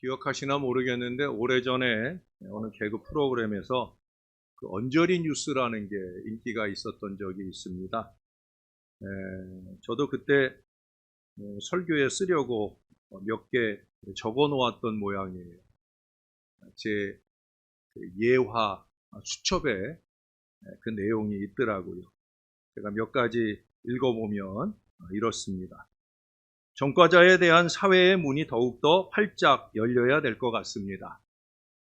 기억하시나 모르겠는데 오래전에 어느 개그 프로그램에서 그 언저리 뉴스라는 게 인기가 있었던 적이 있습니다. 저도 그때 설교에 쓰려고 몇 개 적어 놓았던 모양이에요. 제 예화 수첩에 그 내용이 있더라고요. 제가 몇 가지 읽어보면 이렇습니다. 전과자에 대한 사회의 문이 더욱더 활짝 열려야 될 것 같습니다.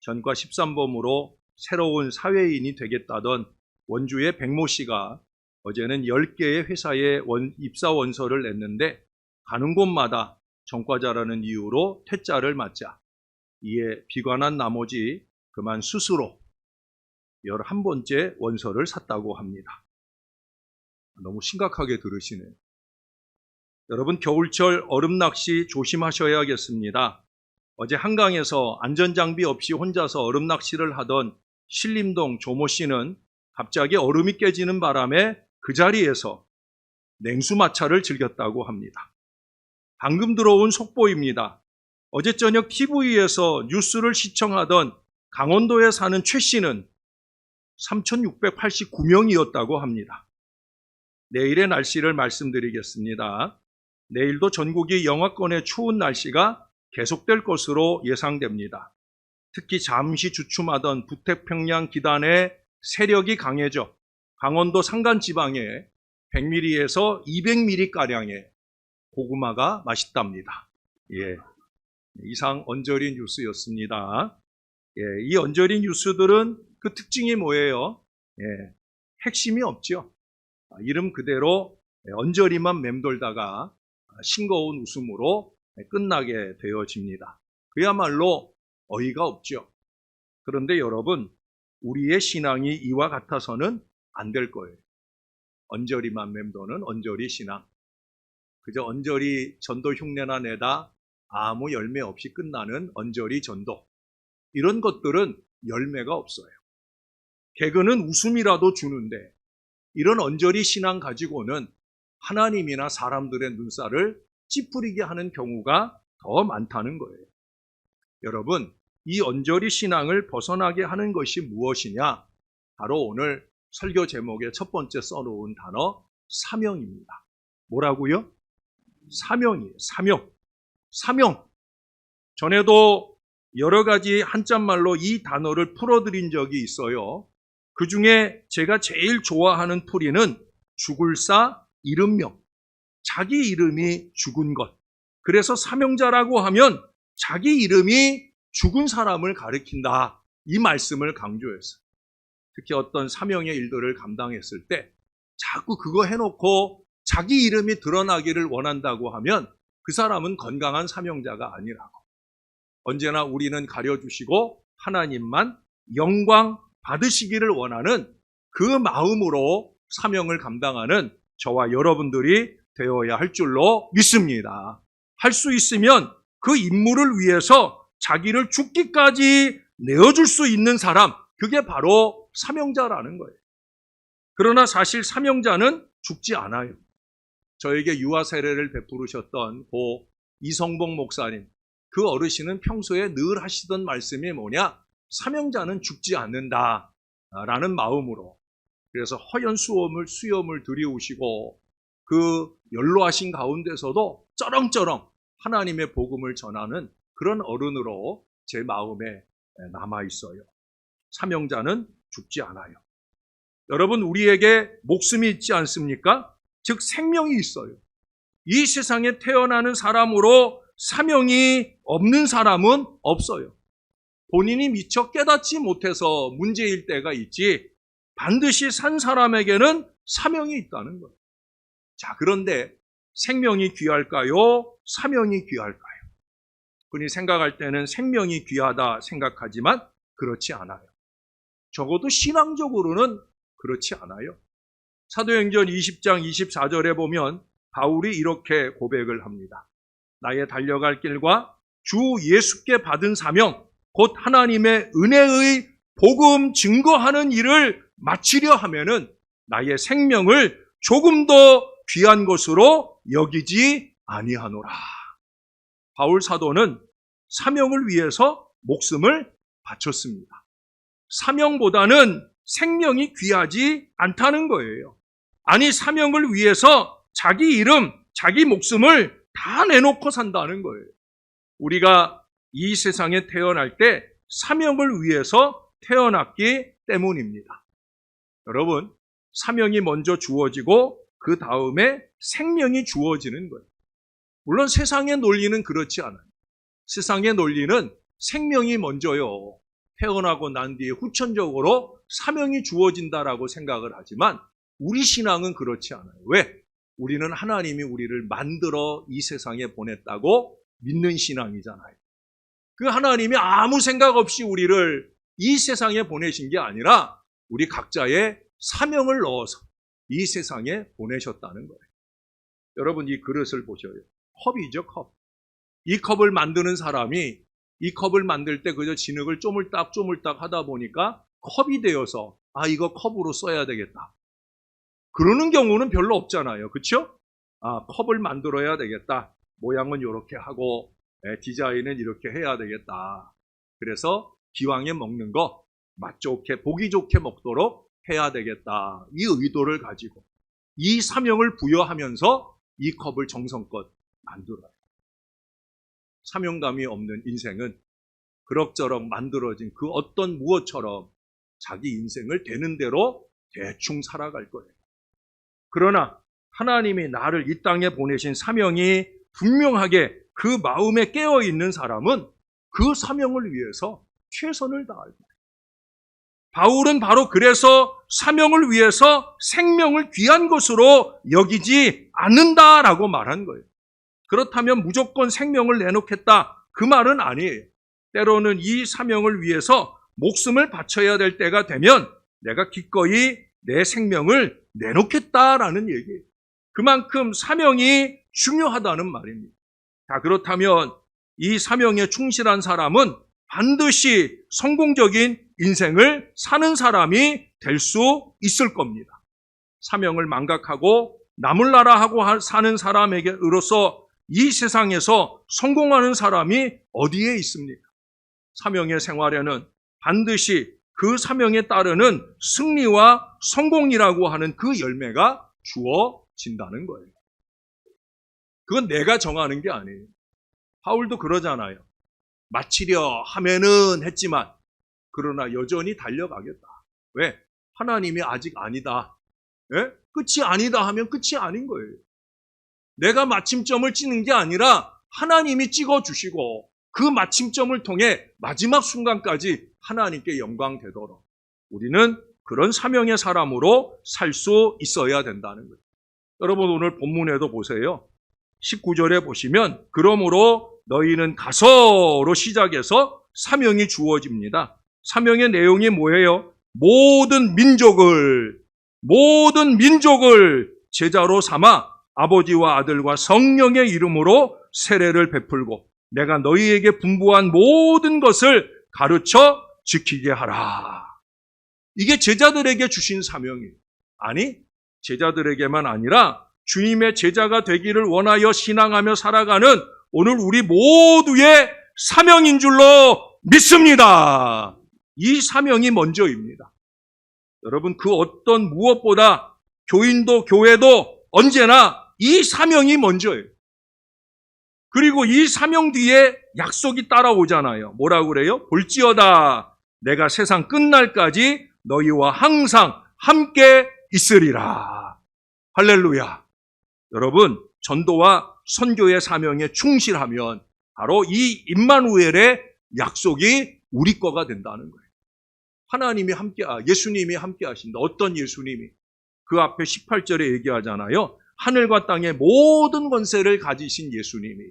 전과 13범으로 새로운 사회인이 되겠다던 원주의 백모 씨가 어제는 10개의 회사에 입사 원서를 냈는데 가는 곳마다 전과자라는 이유로 퇴짜를 맞자 이에 비관한 나머지 그만 스스로 11번째 원서를 샀다고 합니다. 너무 심각하게 들으시네요. 여러분, 겨울철 얼음낚시 조심하셔야겠습니다. 어제 한강에서 안전장비 없이 혼자서 얼음낚시를 하던 신림동 조모 씨는 갑자기 얼음이 깨지는 바람에 그 자리에서 냉수마차를 즐겼다고 합니다. 방금 들어온 속보입니다. 어제 저녁 TV에서 뉴스를 시청하던 강원도에 사는 최 씨는 3,689명이었다고 합니다. 내일의 날씨를 말씀드리겠습니다. 내일도 전국이 영하권의 추운 날씨가 계속될 것으로 예상됩니다. 특히 잠시 주춤하던 북태평양 기단의 세력이 강해져 강원도 산간지방에 100mm에서 200mm가량의 고구마가 맛있답니다. 이상 언저리 뉴스였습니다. 이 언저리 뉴스들은 그 특징이 뭐예요? 핵심이 없죠. 이름 그대로 언저리만 맴돌다가 싱거운 웃음으로 끝나게 되어집니다. 그야말로 어이가 없죠. 그런데 여러분, 우리의 신앙이 이와 같아서는 안 될 거예요. 언저리만 맴도는 언저리 신앙. 그저 언저리 전도 흉내나 내다 아무 열매 없이 끝나는 언저리 전도. 이런 것들은 열매가 없어요. 개그는 웃음이라도 주는데 이런 언저리 신앙 가지고는 하나님이나 사람들의 눈살을 찌푸리게 하는 경우가 더 많다는 거예요. 여러분, 이 언저리 신앙을 벗어나게 하는 것이 무엇이냐? 바로 오늘 설교 제목의 첫 번째 써놓은 단어, 사명입니다. 뭐라고요? 사명이에요. 사명. 전에도 여러 가지 한자말로 이 단어를 풀어드린 적이 있어요. 그 중에 제가 제일 좋아하는 풀이는 죽을사 이름명. 자기 이름이 죽은 것. 그래서 사명자라고 하면 자기 이름이 죽은 사람을 가리킨다. 이 말씀을 강조했어요. 특히 어떤 사명의 일들을 감당했을 때 자꾸 그거 해놓고 자기 이름이 드러나기를 원한다고 하면 그 사람은 건강한 사명자가 아니라고. 언제나 우리는 가려주시고 하나님만 영광 받으시기를 원하는 그 마음으로 사명을 감당하는 저와 여러분들이 되어야 할 줄로 믿습니다. 할 수 있으면 그 임무를 위해서 자기를 죽기까지 내어줄 수 있는 사람, 그게 바로 사명자라는 거예요. 그러나 사실 사명자는 죽지 않아요. 저에게 유아 세례를 베푸르셨던 고 이성복 목사님, 그 어르신은 평소에 늘 하시던 말씀이 뭐냐? 사명자는 죽지 않는다라는 마음으로, 그래서 허연 수염을 들이우시고 그 연로하신 가운데서도 쩌렁쩌렁 하나님의 복음을 전하는 그런 어른으로 제 마음에 남아있어요. 사명자는 죽지 않아요. 여러분, 우리에게 목숨이 있지 않습니까? 즉 생명이 있어요. 이 세상에 태어나는 사람으로 사명이 없는 사람은 없어요. 본인이 미처 깨닫지 못해서 문제일 때가 있지 반드시 산 사람에게는 사명이 있다는 거예요. 자, 그런데 생명이 귀할까요? 사명이 귀할까요? 흔히 생각할 때는 생명이 귀하다 생각하지만 그렇지 않아요. 적어도 신앙적으로는 그렇지 않아요. 사도행전 20장 24절에 보면 바울이 이렇게 고백을 합니다. 나의 달려갈 길과 주 예수께 받은 사명, 곧 하나님의 은혜의 복음 증거하는 일을 마치려 하면은 나의 생명을 조금 더 귀한 것으로 여기지 아니하노라. 바울 사도는 사명을 위해서 목숨을 바쳤습니다. 사명보다는 생명이 귀하지 않다는 거예요. 아니, 사명을 위해서 자기 이름, 자기 목숨을 다 내놓고 산다는 거예요. 우리가 이 세상에 태어날 때 사명을 위해서 태어났기 때문입니다. 여러분, 사명이 먼저 주어지고 그 다음에 생명이 주어지는 거예요. 물론 세상의 논리는 그렇지 않아요. 세상의 논리는 생명이 먼저요. 태어나고 난 뒤에 후천적으로 사명이 주어진다라고 생각을 하지만 우리 신앙은 그렇지 않아요. 왜? 우리는 하나님이 우리를 만들어 이 세상에 보냈다고 믿는 신앙이잖아요. 그 하나님이 아무 생각 없이 우리를 이 세상에 보내신 게 아니라 우리 각자의 사명을 넣어서 이 세상에 보내셨다는 거예요. 여러분, 이 그릇을 보셔요. 컵이죠, 컵. 이 컵을 만드는 사람이 이 컵을 만들 때 그저 진흙을 쪼물딱 하다 보니까 컵이 되어서 이거 컵으로 써야 되겠다. 그러는 경우는 별로 없잖아요. 그렇죠? 컵을 만들어야 되겠다. 모양은 이렇게 하고 디자인은 이렇게 해야 되겠다. 그래서 기왕에 먹는 거 맛 좋게 보기 좋게 먹도록 해야 되겠다. 이 의도를 가지고 이 사명을 부여하면서 이 컵을 정성껏 만들어요. 사명감이 없는 인생은 그럭저럭 만들어진 그 어떤 무엇처럼 자기 인생을 되는 대로 대충 살아갈 거예요. 그러나 하나님이 나를 이 땅에 보내신 사명이 분명하게 그 마음에 깨어있는 사람은 그 사명을 위해서 최선을 다할 거예요. 바울은 바로 그래서 사명을 위해서 생명을 귀한 것으로 여기지 않는다라고 말한 거예요. 그렇다면 무조건 생명을 내놓겠다, 그 말은 아니에요. 때로는 이 사명을 위해서 목숨을 바쳐야 될 때가 되면 내가 기꺼이 내 생명을 내놓겠다라는 얘기예요. 그만큼 사명이 중요하다는 말입니다. 자, 그렇다면 이 사명에 충실한 사람은 반드시 성공적인 인생을 사는 사람이 될 수 있을 겁니다. 사명을 망각하고 남을 나라 하고 사는 사람에게로서 이 세상에서 성공하는 사람이 어디에 있습니까? 사명의 생활에는 반드시 그 사명에 따르는 승리와 성공이라고 하는 그 열매가 주어진다는 거예요. 그건 내가 정하는 게 아니에요. 바울도 그러잖아요. 마치려 하면은 했지만 그러나 여전히 달려가겠다. 왜? 하나님이 아직 아니다. 예? 끝이 아니다 하면 끝이 아닌 거예요. 내가 마침점을 찍는 게 아니라 하나님이 찍어주시고 그 마침점을 통해 마지막 순간까지 하나님께 영광 되도록 우리는 그런 사명의 사람으로 살 수 있어야 된다는 거예요. 여러분, 오늘 본문에도 보세요. 19절에 보시면 그러므로 너희는 가서로 시작해서 사명이 주어집니다. 사명의 내용이 뭐예요? 모든 민족을 제자로 삼아 아버지와 아들과 성령의 이름으로 세례를 베풀고 내가 너희에게 분부한 모든 것을 가르쳐 지키게 하라. 이게 제자들에게 주신 사명이에요. 아니, 제자들에게만 아니라 주님의 제자가 되기를 원하여 신앙하며 살아가는 오늘 우리 모두의 사명인 줄로 믿습니다. 이 사명이 먼저입니다. 여러분, 그 어떤 무엇보다 교인도 교회도 언제나 이 사명이 먼저예요. 그리고 이 사명 뒤에 약속이 따라오잖아요. 뭐라고 그래요? 볼지어다 내가 세상 끝날까지 너희와 항상 함께 있으리라. 할렐루야. 여러분, 전도와 선교의 사명에 충실하면 바로 이 임마누엘의 약속이 우리 거가 된다는 거예요. 하나님이 예수님이 함께 하신다. 어떤 예수님이? 그 앞에 18절에 얘기하잖아요. 하늘과 땅의 모든 권세를 가지신 예수님이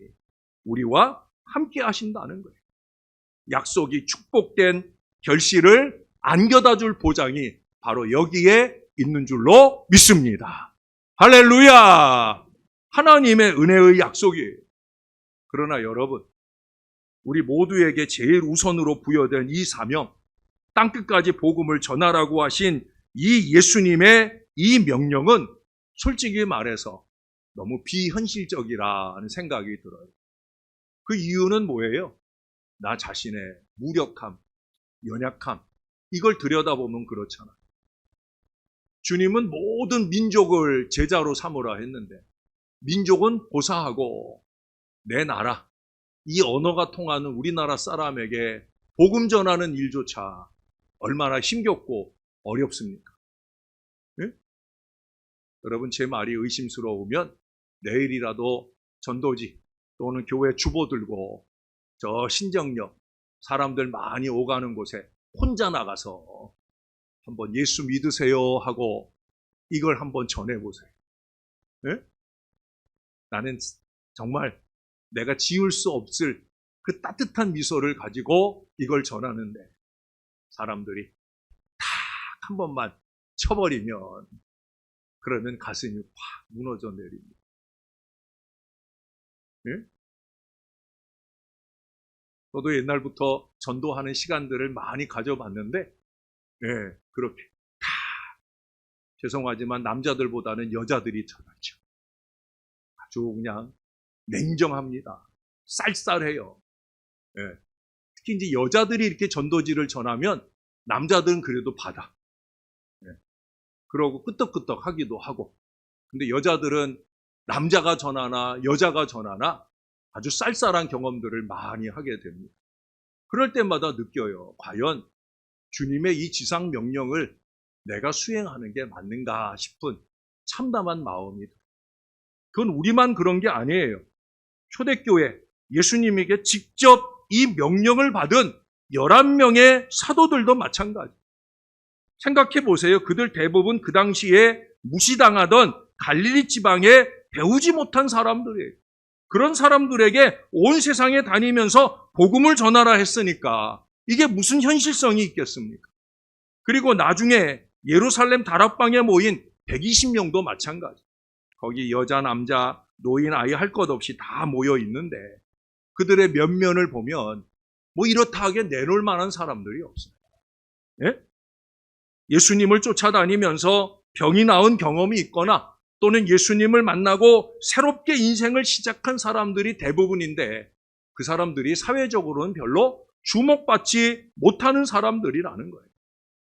우리와 함께 하신다는 거예요. 약속이 축복된 결실을 안겨다 줄 보장이 바로 여기에 있는 줄로 믿습니다. 할렐루야! 하나님의 은혜의 약속이에요. 그러나 여러분, 우리 모두에게 제일 우선으로 부여된 이 사명, 땅끝까지 복음을 전하라고 하신 이 예수님의 이 명령은 솔직히 말해서 너무 비현실적이라는 생각이 들어요. 그 이유는 뭐예요? 나 자신의 무력함, 연약함, 이걸 들여다보면 그렇잖아. 주님은 모든 민족을 제자로 삼으라 했는데 민족은 고사하고 내 나라, 이 언어가 통하는 우리나라 사람에게 복음 전하는 일조차 얼마나 힘겹고 어렵습니까? 네? 여러분, 제 말이 의심스러우면 내일이라도 전도지 또는 교회 주보 들고 저 신정역 사람들 많이 오가는 곳에 혼자 나가서 한번 예수 믿으세요 하고 이걸 한번 전해보세요. 네? 나는 정말 내가 지울 수 없을 그 따뜻한 미소를 가지고 이걸 전하는데 사람들이 탁 한 번만 쳐버리면 그러면 가슴이 확 무너져 내립니다. 네? 저도 옛날부터 전도하는 시간들을 많이 가져봤는데 네, 그렇게 다 죄송하지만 남자들보다는 여자들이 더 낫죠. 아주 그냥 냉정합니다. 쌀쌀해요. 네. 특히 이제 여자들이 이렇게 전도지를 전하면 남자들은 그래도 받아. 네. 그러고 끄떡끄떡 하기도 하고. 근데 여자들은 남자가 전하나 여자가 전하나 아주 쌀쌀한 경험들을 많이 하게 됩니다. 그럴 때마다 느껴요. 과연 주님의 이 지상 명령을 내가 수행하는 게 맞는가 싶은 참담한 마음이 들어요. 그건 우리만 그런 게 아니에요. 초대교회 예수님에게 직접 이 명령을 받은 11명의 사도들도 마찬가지. 생각해 보세요. 그들 대부분 그 당시에 무시당하던 갈릴리 지방에 배우지 못한 사람들이에요. 그런 사람들에게 온 세상에 다니면서 복음을 전하라 했으니까 이게 무슨 현실성이 있겠습니까? 그리고 나중에 예루살렘 다락방에 모인 120명도 마찬가지. 거기 여자, 남자, 노인, 아이 할 것 없이 다 모여 있는데 그들의 면면을 보면 뭐 이렇다 하게 내놓을 만한 사람들이 없어요. 예? 예수님을 쫓아다니면서 병이 나은 경험이 있거나 또는 예수님을 만나고 새롭게 인생을 시작한 사람들이 대부분인데 그 사람들이 사회적으로는 별로 주목받지 못하는 사람들이라는 거예요.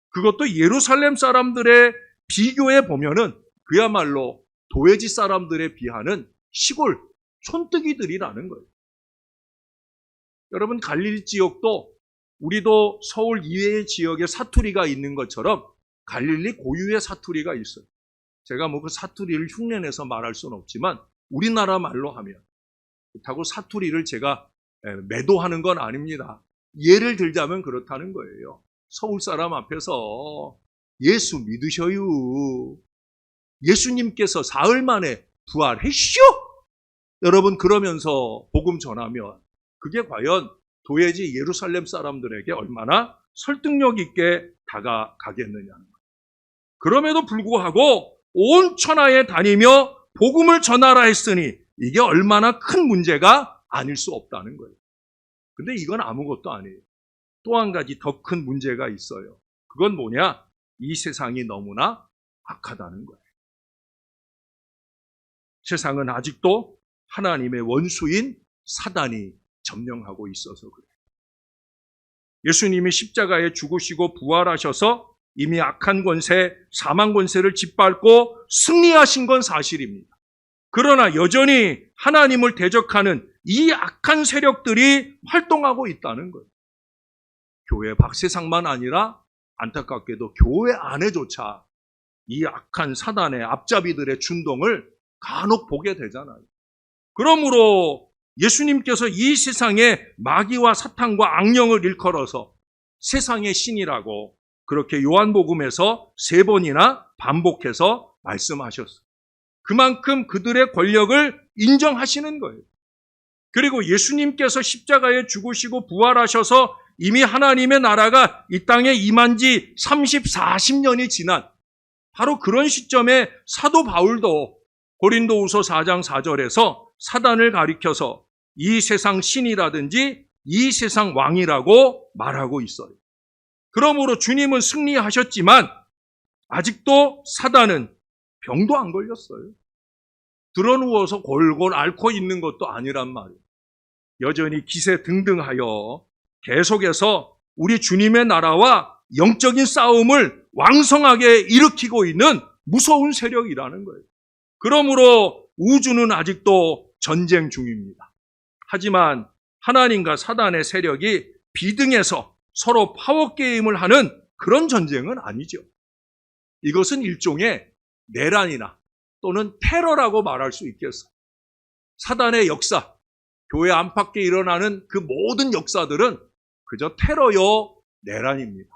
그것도 예루살렘 사람들의 비교해 보면은 그야말로 도회지 사람들에 비하는 시골 촌뜨기들이라는 거예요. 여러분, 갈릴리 지역도 우리도 서울 이외의 지역에 사투리가 있는 것처럼 갈릴리 고유의 사투리가 있어요. 제가 뭐 그 사투리를 흉내내서 말할 수는 없지만 우리나라 말로 하면 그렇다고 사투리를 제가 매도하는 건 아닙니다. 예를 들자면 그렇다는 거예요. 서울 사람 앞에서 예수 믿으셔요. 예수님께서 사흘 만에 부활했쇼? 여러분, 그러면서 복음 전하면 그게 과연 도회지 예루살렘 사람들에게 얼마나 설득력 있게 다가가겠느냐는 거예요. 그럼에도 불구하고 온 천하에 다니며 복음을 전하라 했으니 이게 얼마나 큰 문제가 아닐 수 없다는 거예요. 근데 이건 아무것도 아니에요. 또 한 가지 더 큰 문제가 있어요. 그건 뭐냐? 이 세상이 너무나 악하다는 거예요. 세상은 아직도 하나님의 원수인 사단이 점령하고 있어서 그래요. 예수님이 십자가에 죽으시고 부활하셔서 이미 악한 권세, 사망 권세를 짓밟고 승리하신 건 사실입니다. 그러나 여전히 하나님을 대적하는 이 악한 세력들이 활동하고 있다는 거예요. 교회 밖세상만 아니라 안타깝게도 교회 안에조차 이 악한 사단의 앞잡이들의 준동을 간혹 보게 되잖아요. 그러므로 예수님께서 이 세상에 마귀와 사탄과 악령을 일컬어서 세상의 신이라고 그렇게 요한복음에서 3번이나 반복해서 말씀하셨어요. 그만큼 그들의 권력을 인정하시는 거예요. 그리고 예수님께서 십자가에 죽으시고 부활하셔서 이미 하나님의 나라가 이 땅에 임한 지 30, 40년이 지난 바로 그런 시점에 사도 바울도 고린도후서 4장 4절에서 사단을 가리켜서 이 세상 신이라든지 이 세상 왕이라고 말하고 있어요. 그러므로 주님은 승리하셨지만 아직도 사단은 병도 안 걸렸어요. 드러누워서 골골 앓고 있는 것도 아니란 말이에요. 여전히 기세등등하여 계속해서 우리 주님의 나라와 영적인 싸움을 왕성하게 일으키고 있는 무서운 세력이라는 거예요. 그러므로 우주는 아직도 전쟁 중입니다. 하지만 하나님과 사단의 세력이 비등해서 서로 파워게임을 하는 그런 전쟁은 아니죠. 이것은 일종의 내란이나 또는 테러라고 말할 수 있겠어요. 사단의 역사, 교회 안팎에 일어나는 그 모든 역사들은 그저 테러요 내란입니다.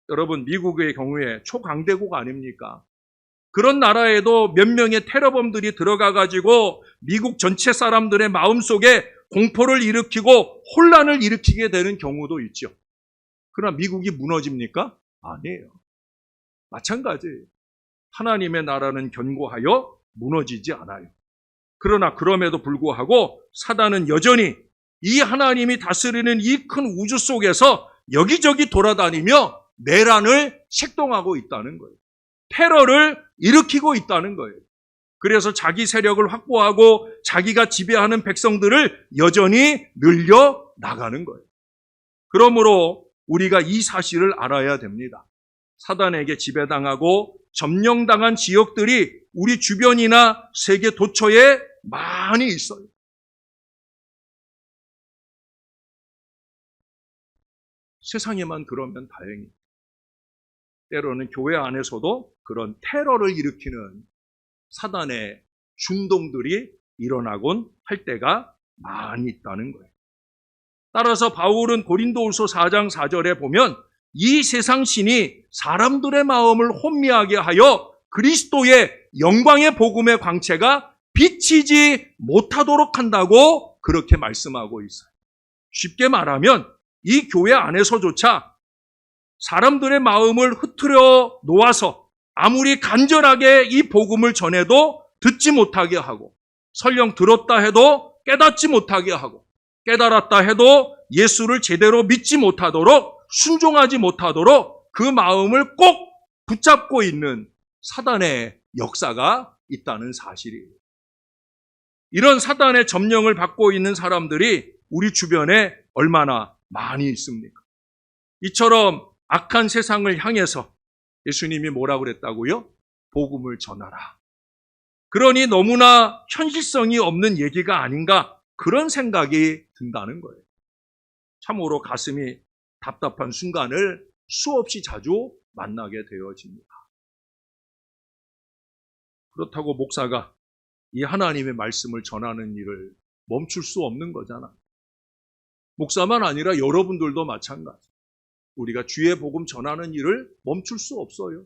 여러분, 미국의 경우에 초강대국 아닙니까? 그런 나라에도 몇 명의 테러범들이 들어가가지고 미국 전체 사람들의 마음속에 공포를 일으키고 혼란을 일으키게 되는 경우도 있죠. 그러나 미국이 무너집니까? 아니에요. 마찬가지예요. 하나님의 나라는 견고하여 무너지지 않아요. 그러나 그럼에도 불구하고 사단은 여전히 이 하나님이 다스리는 이 큰 우주 속에서 여기저기 돌아다니며 내란을 책동하고 있다는 거예요. 테러를 일으키고 있다는 거예요. 그래서 자기 세력을 확보하고 자기가 지배하는 백성들을 여전히 늘려 나가는 거예요. 그러므로 우리가 이 사실을 알아야 됩니다. 사단에게 지배당하고 점령당한 지역들이 우리 주변이나 세계 도처에 많이 있어요. 세상에만 그러면 다행입니다. 때로는 교회 안에서도 그런 테러를 일으키는 사단의 중동들이 일어나곤 할 때가 많이 있다는 거예요. 따라서 바울은 고린도후서 4장 4절에 보면 이 세상 신이 사람들의 마음을 혼미하게 하여 그리스도의 영광의 복음의 광채가 비치지 못하도록 한다고 그렇게 말씀하고 있어요. 쉽게 말하면 이 교회 안에서조차 사람들의 마음을 흐트려 놓아서 아무리 간절하게 이 복음을 전해도 듣지 못하게 하고, 설령 들었다 해도 깨닫지 못하게 하고, 깨달았다 해도 예수를 제대로 믿지 못하도록, 순종하지 못하도록 그 마음을 꼭 붙잡고 있는 사단의 역사가 있다는 사실이에요. 이런 사단의 점령을 받고 있는 사람들이 우리 주변에 얼마나 많이 있습니까? 이처럼 악한 세상을 향해서 예수님이 뭐라고 그랬다고요? 복음을 전하라. 그러니 너무나 현실성이 없는 얘기가 아닌가, 그런 생각이 든다는 거예요. 참으로 가슴이 답답한 순간을 수없이 자주 만나게 되어집니다. 그렇다고 목사가 이 하나님의 말씀을 전하는 일을 멈출 수 없는 거잖아. 목사만 아니라 여러분들도 마찬가지. 우리가 주의 복음 전하는 일을 멈출 수 없어요.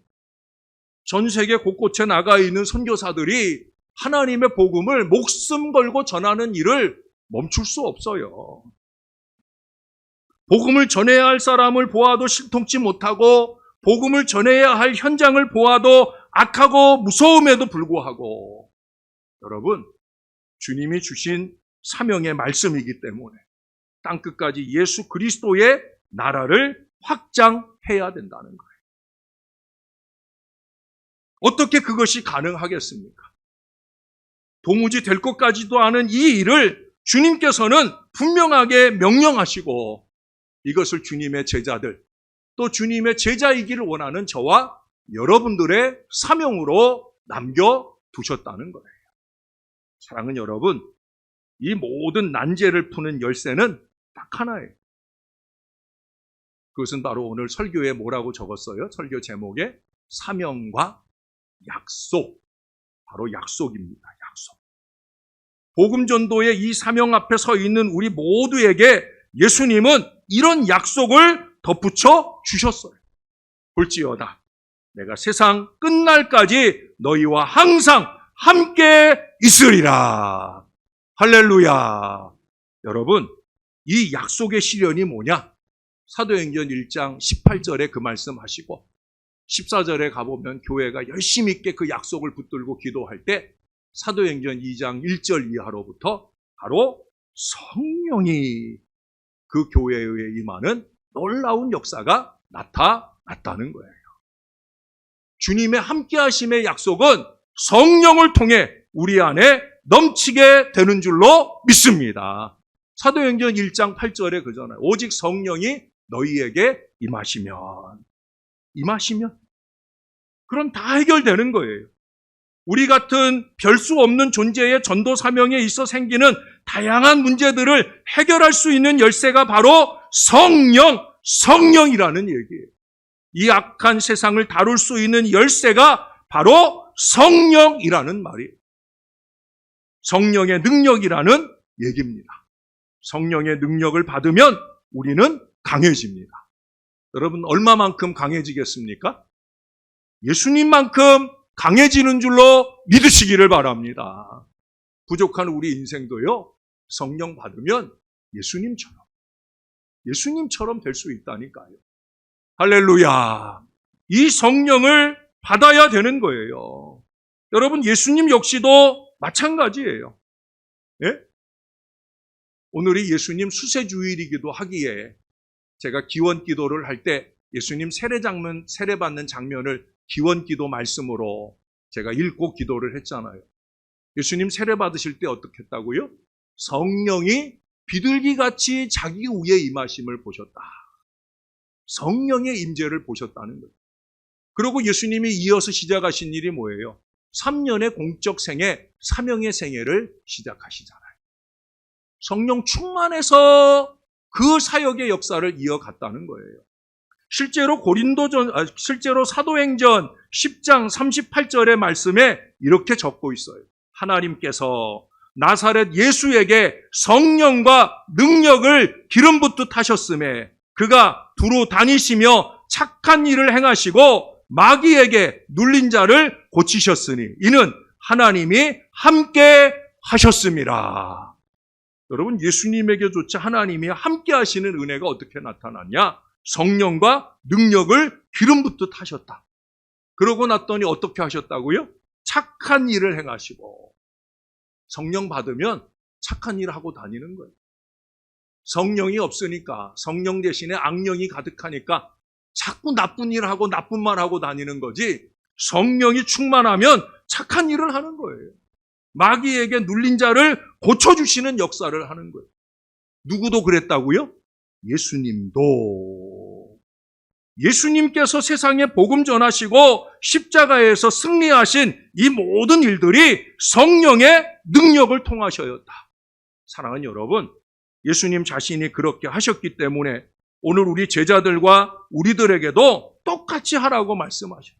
전 세계 곳곳에 나가 있는 선교사들이 하나님의 복음을 목숨 걸고 전하는 일을 멈출 수 없어요. 복음을 전해야 할 사람을 보아도 실통치 못하고, 복음을 전해야 할 현장을 보아도 악하고 무서움에도 불구하고, 여러분, 주님이 주신 사명의 말씀이기 때문에 땅끝까지 예수 그리스도의 나라를 확장해야 된다는 거예요. 어떻게 그것이 가능하겠습니까? 도무지 될 것 같지도 않은 이 일을 주님께서는 분명하게 명령하시고, 이것을 주님의 제자들, 또 주님의 제자이기를 원하는 저와 여러분들의 사명으로 남겨두셨다는 거예요. 사랑하는 여러분, 이 모든 난제를 푸는 열쇠는 딱 하나예요. 그것은 바로 오늘 설교에 뭐라고 적었어요? 설교 제목에 사명과 약속. 바로 약속입니다. 약속. 복음 전도의 이 사명 앞에 서 있는 우리 모두에게 예수님은 이런 약속을 덧붙여 주셨어요. 볼지어다 내가 세상 끝날까지 너희와 항상 함께 있으리라. 할렐루야. 여러분, 이 약속의 실현이 뭐냐? 사도행전 1장 18절에 그 말씀하시고 14절에 가보면 교회가 열심히 있게 그 약속을 붙들고 기도할 때 사도행전 2장 1절 이하로부터 바로 성령이 그 교회에 임하는 놀라운 역사가 나타났다는 거예요. 주님의 함께하심의 약속은 성령을 통해 우리 안에 넘치게 되는 줄로 믿습니다. 사도행전 1장 8절에 그잖아요. 오직 성령이 너희에게 임하시면 그럼 다 해결되는 거예요. 우리 같은 별 수 없는 존재의 전도 사명에 있어 생기는 다양한 문제들을 해결할 수 있는 열쇠가 바로 성령이라는 얘기예요. 이 악한 세상을 다룰 수 있는 열쇠가 바로 성령이라는 말이에요. 성령의 능력이라는 얘기입니다. 성령의 능력을 받으면 우리는 강해집니다. 여러분, 얼마만큼 강해지겠습니까? 예수님만큼 강해지는 줄로 믿으시기를 바랍니다. 부족한 우리 인생도요, 성령 받으면 예수님처럼 될 수 있다니까요. 할렐루야. 이 성령을 받아야 되는 거예요. 여러분, 예수님 역시도 마찬가지예요. 예? 오늘이 예수님 수세주일이기도 하기에 제가 기원 기도를 할 때 예수님 세례 받는 장면을 기원 기도 말씀으로 제가 읽고 기도를 했잖아요. 예수님 세례 받으실 때 어떻게 했다고요? 성령이 비둘기같이 자기 위에 임하심을 보셨다. 성령의 임재를 보셨다는 거예요. 그리고 예수님이 이어서 시작하신 일이 뭐예요? 3년의 공적 생애, 사명의 생애를 시작하시잖아요. 성령 충만해서 그 사역의 역사를 이어갔다는 거예요. 실제로 실제로 사도행전 10장 38절의 말씀에 이렇게 적고 있어요. 하나님께서 나사렛 예수에게 성령과 능력을 기름 붓듯 하셨음에 그가 두루 다니시며 착한 일을 행하시고 마귀에게 눌린 자를 고치셨으니 이는 하나님이 함께 하셨습니다. 여러분, 예수님에게조차 하나님이 함께 하시는 은혜가 어떻게 나타났냐? 성령과 능력을 기름 붓듯 하셨다. 그러고 났더니 어떻게 하셨다고요? 착한 일을 행하시고. 성령 받으면 착한 일 하고 다니는 거예요. 성령이 없으니까, 성령 대신에 악령이 가득하니까 자꾸 나쁜 일 하고 나쁜 말 하고 다니는 거지, 성령이 충만하면 착한 일을 하는 거예요. 마귀에게 눌린 자를 고쳐주시는 역사를 하는 거예요. 누구도 그랬다고요? 예수님께서 세상에 복음 전하시고 십자가에서 승리하신 이 모든 일들이 성령의 능력을 통하셔였다. 사랑하는 여러분, 예수님 자신이 그렇게 하셨기 때문에 오늘 우리 제자들과 우리들에게도 똑같이 하라고 말씀하셔요.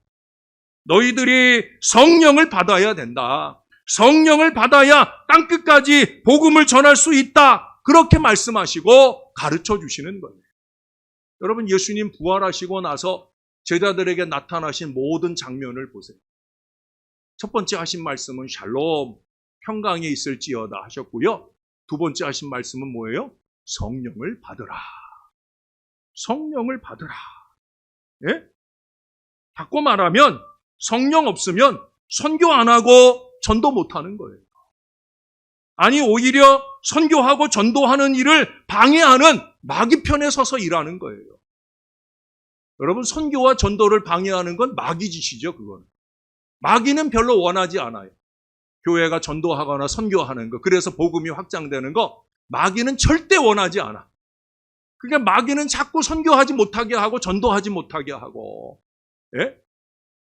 너희들이 성령을 받아야 된다. 성령을 받아야 땅끝까지 복음을 전할 수 있다. 그렇게 말씀하시고 가르쳐 주시는 거예요. 여러분, 예수님 부활하시고 나서 제자들에게 나타나신 모든 장면을 보세요. 첫 번째 하신 말씀은 샬롬, 평강에 있을지어다 하셨고요. 두 번째 하신 말씀은 뭐예요? 성령을 받으라. 성령을 받으라. 예? 바꿔 말하면 성령 없으면 선교 안 하고 전도 못 하는 거예요. 아니, 오히려 선교하고 전도하는 일을 방해하는 마귀 편에 서서 일하는 거예요. 여러분, 선교와 전도를 방해하는 건 마귀 짓이죠, 그건. 마귀는 별로 원하지 않아요. 교회가 전도하거나 선교하는 거, 그래서 복음이 확장되는 거, 마귀는 절대 원하지 않아. 그러니까 마귀는 자꾸 선교하지 못하게 하고 전도하지 못하게 하고, 예?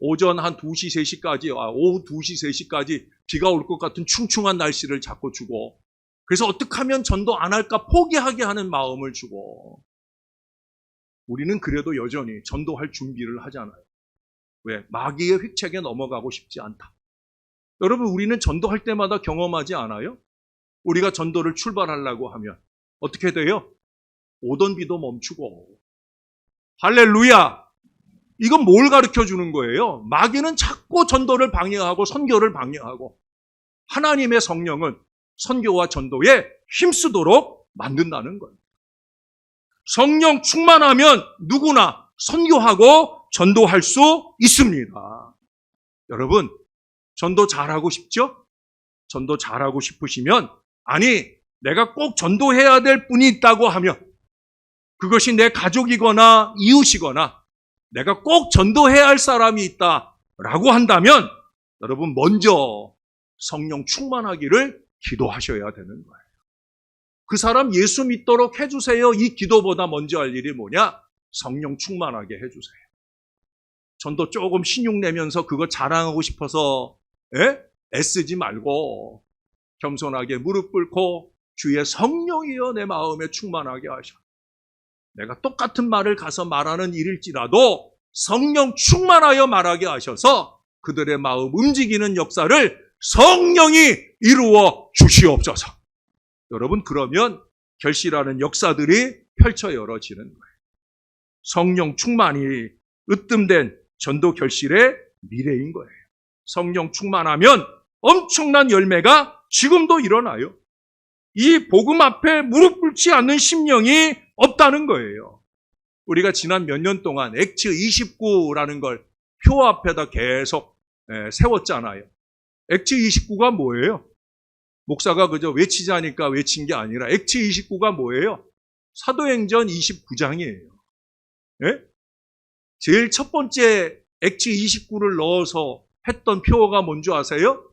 오전 한 2시, 3시까지, 오후 2시, 3시까지 비가 올 것 같은 충충한 날씨를 자꾸 주고, 그래서 어떻게 하면 전도 안 할까 포기하게 하는 마음을 주고, 우리는 그래도 여전히 전도할 준비를 하잖아요. 왜? 마귀의 획책에 넘어가고 싶지 않다. 여러분, 우리는 전도할 때마다 경험하지 않아요? 우리가 전도를 출발하려고 하면 어떻게 돼요? 오던 비도 멈추고. 할렐루야! 이건 뭘 가르쳐 주는 거예요? 마귀는 자꾸 전도를 방해하고 선교를 방해하고, 하나님의 성령은 선교와 전도에 힘쓰도록 만든다는 거예요. 성령 충만하면 누구나 선교하고 전도할 수 있습니다. 여러분, 전도 잘하고 싶죠? 전도 잘하고 싶으시면, 아니, 내가 꼭 전도해야 될 분이 있다고 하면, 그것이 내 가족이거나 이웃이거나 내가 꼭 전도해야 할 사람이 있다라고 한다면 여러분, 먼저 성령 충만하기를 기도하셔야 되는 거예요. 그 사람 예수 믿도록 해주세요. 이 기도보다 먼저 할 일이 뭐냐? 성령 충만하게 해주세요. 전도 조금 신용 내면서 그거 자랑하고 싶어서 애쓰지 말고 겸손하게 무릎 꿇고 주의 성령이여 내 마음에 충만하게 하셔. 내가 똑같은 말을 가서 말하는 일일지라도 성령 충만하여 말하게 하셔서 그들의 마음 움직이는 역사를 성령이 이루어 주시옵소서. 여러분, 그러면 결실하는 역사들이 펼쳐 열어지는 거예요. 성령 충만이 으뜸된 전도 결실의 미래인 거예요. 성령 충만하면 엄청난 열매가 지금도 일어나요. 이 복음 앞에 무릎 꿇지 않는 심령이 없다는 거예요. 우리가 지난 몇 년 동안 액츠 29라는 걸 표 앞에다 계속 세웠잖아요. 액츠 29가 뭐예요? 목사가 그저 외치자니까 외친 게 아니라 액츠 29가 뭐예요? 사도행전 29장이에요. 예? 제일 첫 번째 액츠 29를 넣어서 했던 표어가 뭔지 아세요?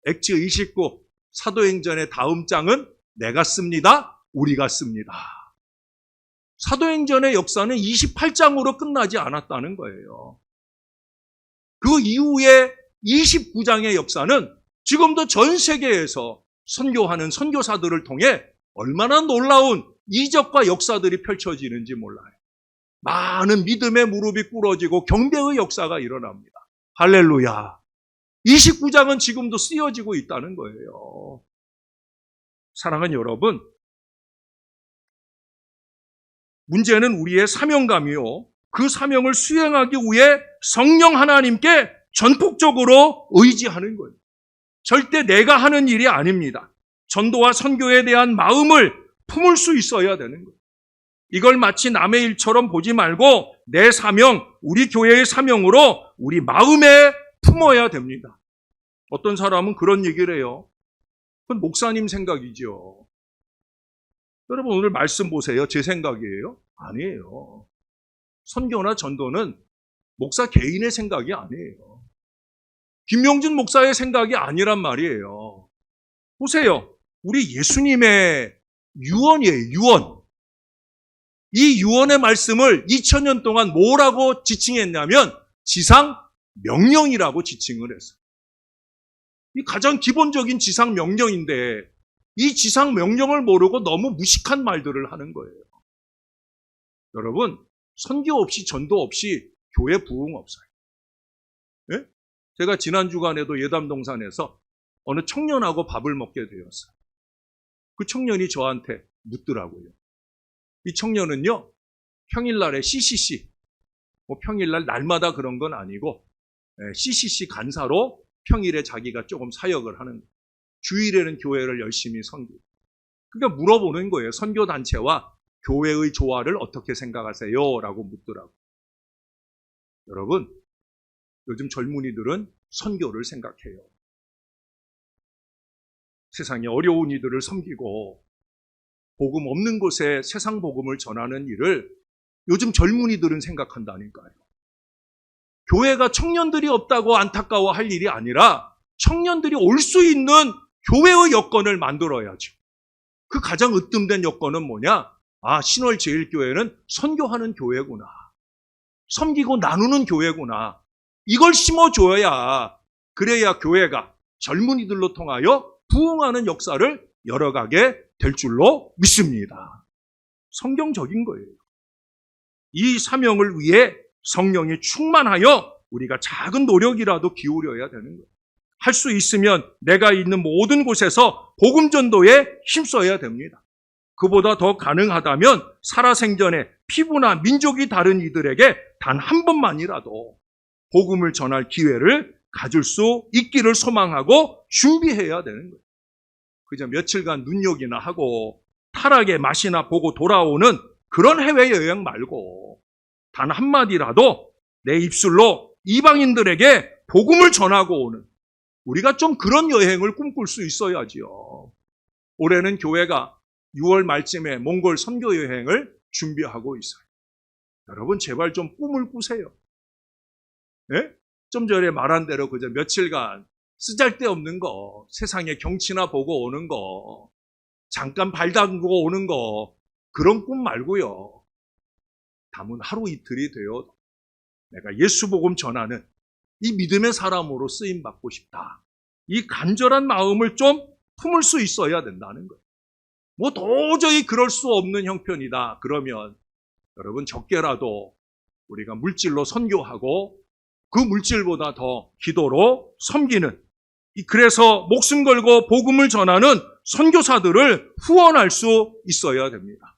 액츠 29, 사도행전의 다음 장은 내가 씁니다, 우리가 씁니다. 사도행전의 역사는 28장으로 끝나지 않았다는 거예요. 그 이후에 29장의 역사는 지금도 전 세계에서 선교하는 선교사들을 통해 얼마나 놀라운 이적과 역사들이 펼쳐지는지 몰라요. 많은 믿음의 무릎이 꿇어지고 경배의 역사가 일어납니다. 할렐루야. 29장은 지금도 쓰여지고 있다는 거예요. 사랑하는 여러분, 문제는 우리의 사명감이요. 그 사명을 수행하기 위해 성령 하나님께 전폭적으로 의지하는 거예요. 절대 내가 하는 일이 아닙니다. 전도와 선교에 대한 마음을 품을 수 있어야 되는 거예요. 이걸 마치 남의 일처럼 보지 말고 내 사명, 우리 교회의 사명으로 우리 마음에 품어야 됩니다. 어떤 사람은 그런 얘기를 해요. 그건 목사님 생각이죠. 여러분, 오늘 말씀 보세요. 제 생각이에요? 아니에요. 선교나 전도는 목사 개인의 생각이 아니에요. 김용준 목사의 생각이 아니란 말이에요. 보세요. 우리 예수님의 유언이에요. 유언. 이 유언의 말씀을 2000년 동안 뭐라고 지칭했냐면 지상 명령이라고 지칭을 했어요. 이 가장 기본적인 지상 명령인데 이 지상 명령을 모르고 너무 무식한 말들을 하는 거예요. 여러분, 선교 없이 전도 없이 교회 부흥 없어요. 네? 제가 지난 주간에도 예담동산에서 어느 청년하고 밥을 먹게 되었어요. 그 청년이 저한테 묻더라고요. 이 청년은요, 평일날에 CCC, 평일날 날마다 그런 건 아니고 CCC 간사로 평일에 자기가 조금 사역을 하는 거예요. 주일에는 교회를 열심히 섬기고. 그러니까 물어보는 거예요. 선교단체와 교회의 조화를 어떻게 생각하세요? 라고 묻더라고요. 여러분, 요즘 젊은이들은 선교를 생각해요. 세상에 어려운 이들을 섬기고 복음 없는 곳에 세상 복음을 전하는 일을 요즘 젊은이들은 생각한다니까요. 교회가 청년들이 없다고 안타까워할 일이 아니라 청년들이 올 수 있는 교회의 여건을 만들어야죠. 그 가장 으뜸된 여건은 뭐냐? 신월제일교회는 선교하는 교회구나. 섬기고 나누는 교회구나. 이걸 심어줘야, 그래야 교회가 젊은이들로 통하여 부흥하는 역사를 열어가게 될 줄로 믿습니다. 성경적인 거예요. 이 사명을 위해 성령이 충만하여 우리가 작은 노력이라도 기울여야 되는 거예요. 할 수 있으면 내가 있는 모든 곳에서 복음 전도에 힘써야 됩니다. 그보다 더 가능하다면 살아생전에 피부나 민족이 다른 이들에게 단 한 번만이라도 복음을 전할 기회를 가질 수 있기를 소망하고 준비해야 되는 거예요. 그저 며칠간 눈욕이나 하고 타락의 맛이나 보고 돌아오는 그런 해외여행 말고 단 한마디라도 내 입술로 이방인들에게 복음을 전하고 오는, 우리가 좀 그런 여행을 꿈꿀 수 있어야지요. 올해는 교회가 6월 말쯤에 몽골 선교 여행을 준비하고 있어요. 여러분, 제발 좀 꿈을 꾸세요. 네? 좀 전에 말한 대로 그저 며칠간 쓰잘데없는 거, 세상의 경치나 보고 오는 거, 잠깐 발 담그고 오는 거 그런 꿈 말고요. 담은 하루 이틀이 되어 내가 예수 복음 전하는 이 믿음의 사람으로 쓰임 받고 싶다. 이 간절한 마음을 좀 품을 수 있어야 된다는 거예요. 뭐 도저히 그럴 수 없는 형편이다. 그러면 여러분 적게라도 우리가 물질로 선교하고 그 물질보다 더 기도로 섬기는, 그래서 목숨 걸고 복음을 전하는 선교사들을 후원할 수 있어야 됩니다.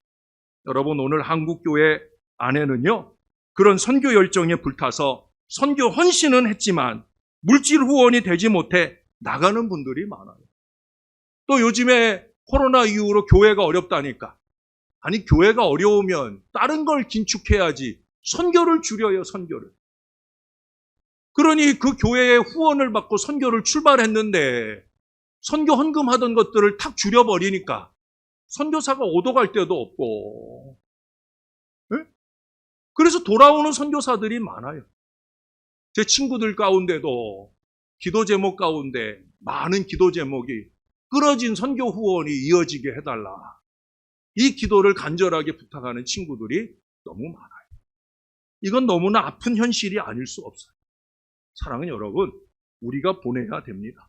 여러분 오늘 한국교회 안에는요, 그런 선교 열정에 불타서 선교 헌신은 했지만 물질 후원이 되지 못해 나가는 분들이 많아요. 또 요즘에 코로나 이후로 교회가 어렵다니까. 아니 교회가 어려우면 다른 걸 긴축해야지 선교를 줄여요, 선교를. 그러니 그 교회의 후원을 받고 선교를 출발했는데 선교 헌금하던 것들을 탁 줄여버리니까 선교사가 오도갈 데도 없고, 네? 그래서 돌아오는 선교사들이 많아요. 제 친구들 가운데도 기도 제목 가운데 많은 기도 제목이 끊어진 선교 후원이 이어지게 해달라. 이 기도를 간절하게 부탁하는 친구들이 너무 많아요. 이건 너무나 아픈 현실이 아닐 수 없어요. 사랑하는 여러분, 우리가 보내야 됩니다.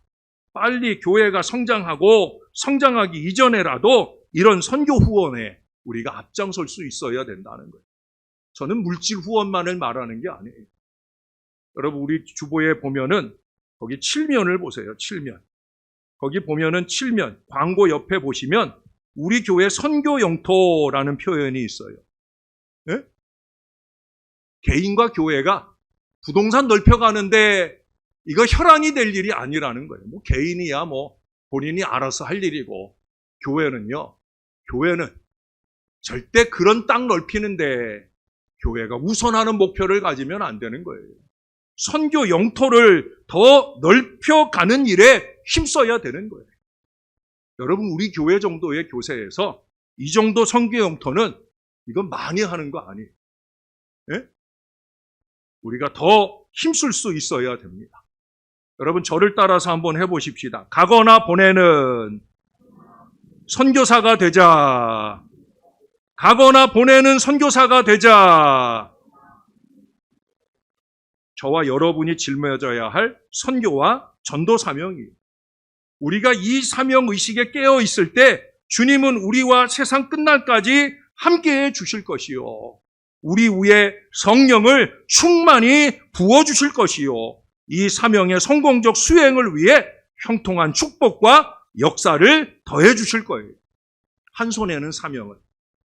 빨리 교회가 성장하고 성장하기 이전에라도 이런 선교 후원에 우리가 앞장설 수 있어야 된다는 거예요. 저는 물질 후원만을 말하는 게 아니에요. 여러분 우리 주보에 보면은 거기 7면을 보세요. 7면. 거기 보면은 7면 광고 옆에 보시면 우리 교회 선교 영토라는 표현이 있어요. 네? 개인과 교회가 부동산 넓혀가는데 이거 혈안이 될 일이 아니라는 거예요. 뭐 개인이야 뭐 본인이 알아서 할 일이고, 교회는요, 교회는 절대 그런 땅 넓히는데 교회가 우선하는 목표를 가지면 안 되는 거예요. 선교 영토를 더 넓혀가는 일에 힘써야 되는 거예요. 여러분 우리 교회 정도의 교세에서 이 정도 선교 영토는 이건 많이 하는 거 아니에요. 네? 우리가 더 힘쓸 수 있어야 됩니다. 여러분 저를 따라서 한번 해보십시다. 가거나 보내는 선교사가 되자. 가거나 보내는 선교사가 되자. 저와 여러분이 짊어져야 할 선교와 전도 사명이에요. 우리가 이 사명 의식에 깨어 있을 때 주님은 우리와 세상 끝날까지 함께해 주실 것이요, 우리 위에 성령을 충만히 부어주실 것이요, 이 사명의 성공적 수행을 위해 형통한 축복과 역사를 더해 주실 거예요. 한 손에는 사명을,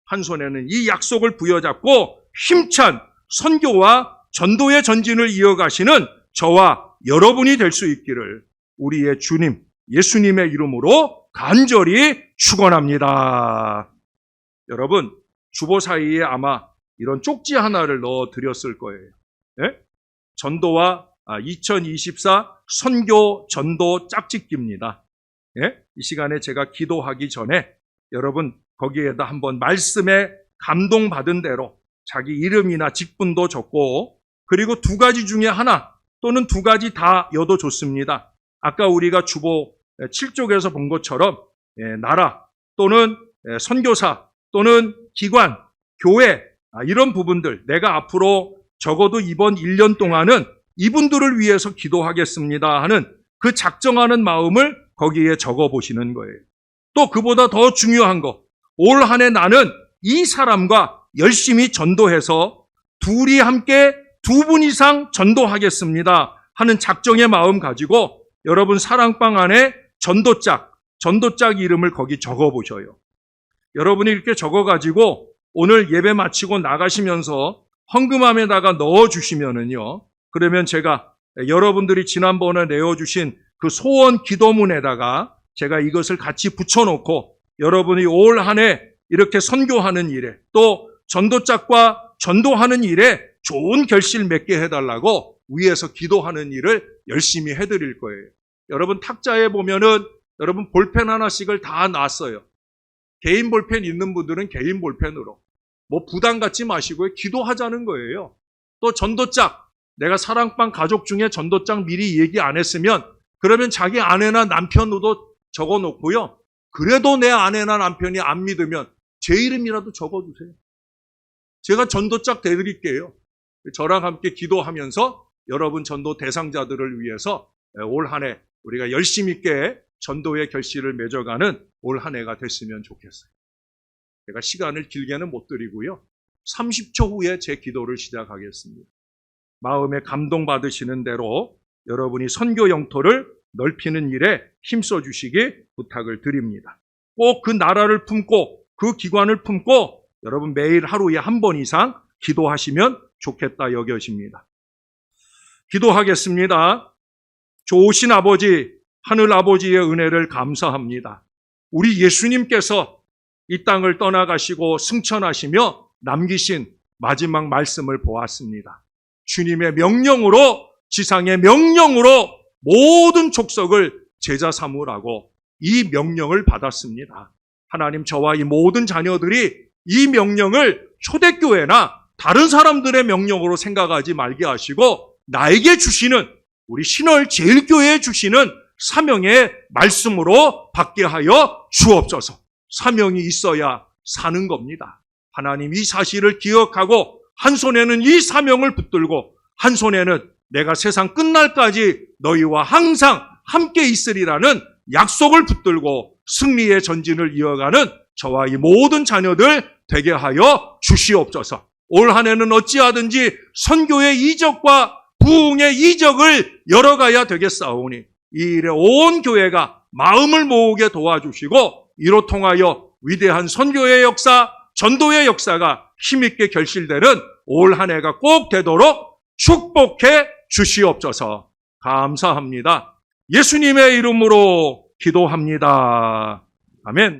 한 손에는 이 약속을 부여잡고 힘찬 선교와 전도의 전진을 이어가시는 저와 여러분이 될 수 있기를 우리의 주님 예수님의 이름으로 간절히 축원합니다. 여러분 주보 사이에 아마 이런 쪽지 하나를 넣어 드렸을 거예요. 네? 전도와 2024 선교 전도 짝짓기입니다. 네? 이 시간에 제가 기도하기 전에 여러분 거기에다 한번 말씀에 감동받은 대로 자기 이름이나 직분도 적고, 그리고 두 가지 중에 하나 또는 두 가지 다 여도 좋습니다. 아까 우리가 주보 7쪽에서 본 것처럼 나라 또는 선교사 또는 기관, 교회, 이런 부분들 내가 앞으로 적어도 이번 1년 동안은 이분들을 위해서 기도하겠습니다 하는 그 작정하는 마음을 거기에 적어보시는 거예요. 또 그보다 더 중요한 거, 올 한 해 나는 이 사람과 열심히 전도해서 둘이 함께 2분 이상 전도하겠습니다 하는 작정의 마음 가지고 여러분 사랑방 안에 전도짝 이름을 거기 적어보셔요. 여러분이 이렇게 적어가지고 오늘 예배 마치고 나가시면서 헌금함에다가 넣어주시면은요, 그러면 제가 여러분들이 지난번에 내어주신 그 소원 기도문에다가 제가 이것을 같이 붙여놓고 여러분이 올 한 해 이렇게 선교하는 일에 또 전도짝과 전도하는 일에 좋은 결실 맺게 해달라고 위에서 기도하는 일을 열심히 해드릴 거예요. 여러분 탁자에 보면은 여러분 볼펜 하나씩을 다 놨어요. 개인 볼펜 있는 분들은 개인 볼펜으로 뭐 부담 갖지 마시고요. 기도하자는 거예요. 또 전도짝, 내가 사랑방 가족 중에 전도짝 미리 얘기 안 했으면 그러면 자기 아내나 남편으로 적어놓고요. 그래도 내 아내나 남편이 안 믿으면 제 이름이라도 적어주세요. 제가 전도짝 대드릴게요. 저랑 함께 기도하면서 여러분 전도 대상자들을 위해서 올 한 해 우리가 열심 있게 전도의 결실을 맺어가는 올 한 해가 됐으면 좋겠어요. 제가 시간을 길게는 못 드리고요. 30초 후에 제 기도를 시작하겠습니다. 마음에 감동받으시는 대로 여러분이 선교 영토를 넓히는 일에 힘써 주시기 부탁을 드립니다. 꼭 그 나라를 품고 그 기관을 품고 여러분 매일 하루에 한 번 이상 기도하시면 좋겠다 여겨집니다. 기도하겠습니다. 좋으신 아버지, 하늘 아버지의 은혜를 감사합니다. 우리 예수님께서 이 땅을 떠나가시고 승천하시며 남기신 마지막 말씀을 보았습니다. 주님의 명령으로, 지상의 명령으로 모든 족속을 제자 삼으라고 이 명령을 받았습니다. 하나님, 저와 이 모든 자녀들이 이 명령을 초대교회나 다른 사람들의 명령으로 생각하지 말게 하시고 나에게 주시는, 우리 신월 제일교회에 주시는 사명의 말씀으로 받게 하여 주옵소서. 사명이 있어야 사는 겁니다. 하나님, 이 사실을 기억하고 한 손에는 이 사명을 붙들고 한 손에는 내가 세상 끝날까지 너희와 항상 함께 있으리라는 약속을 붙들고 승리의 전진을 이어가는 저와 이 모든 자녀들 되게 하여 주시옵소서. 올 한 해는 어찌하든지 선교의 이적과 부흥의 이적을 열어가야 되겠사오니 이 일에 온 교회가 마음을 모으게 도와주시고 이로 통하여 위대한 선교의 역사, 전도의 역사가 힘있게 결실되는 올 한 해가 꼭 되도록 축복해 주시옵소서. 감사합니다. 예수님의 이름으로 기도합니다. 아멘.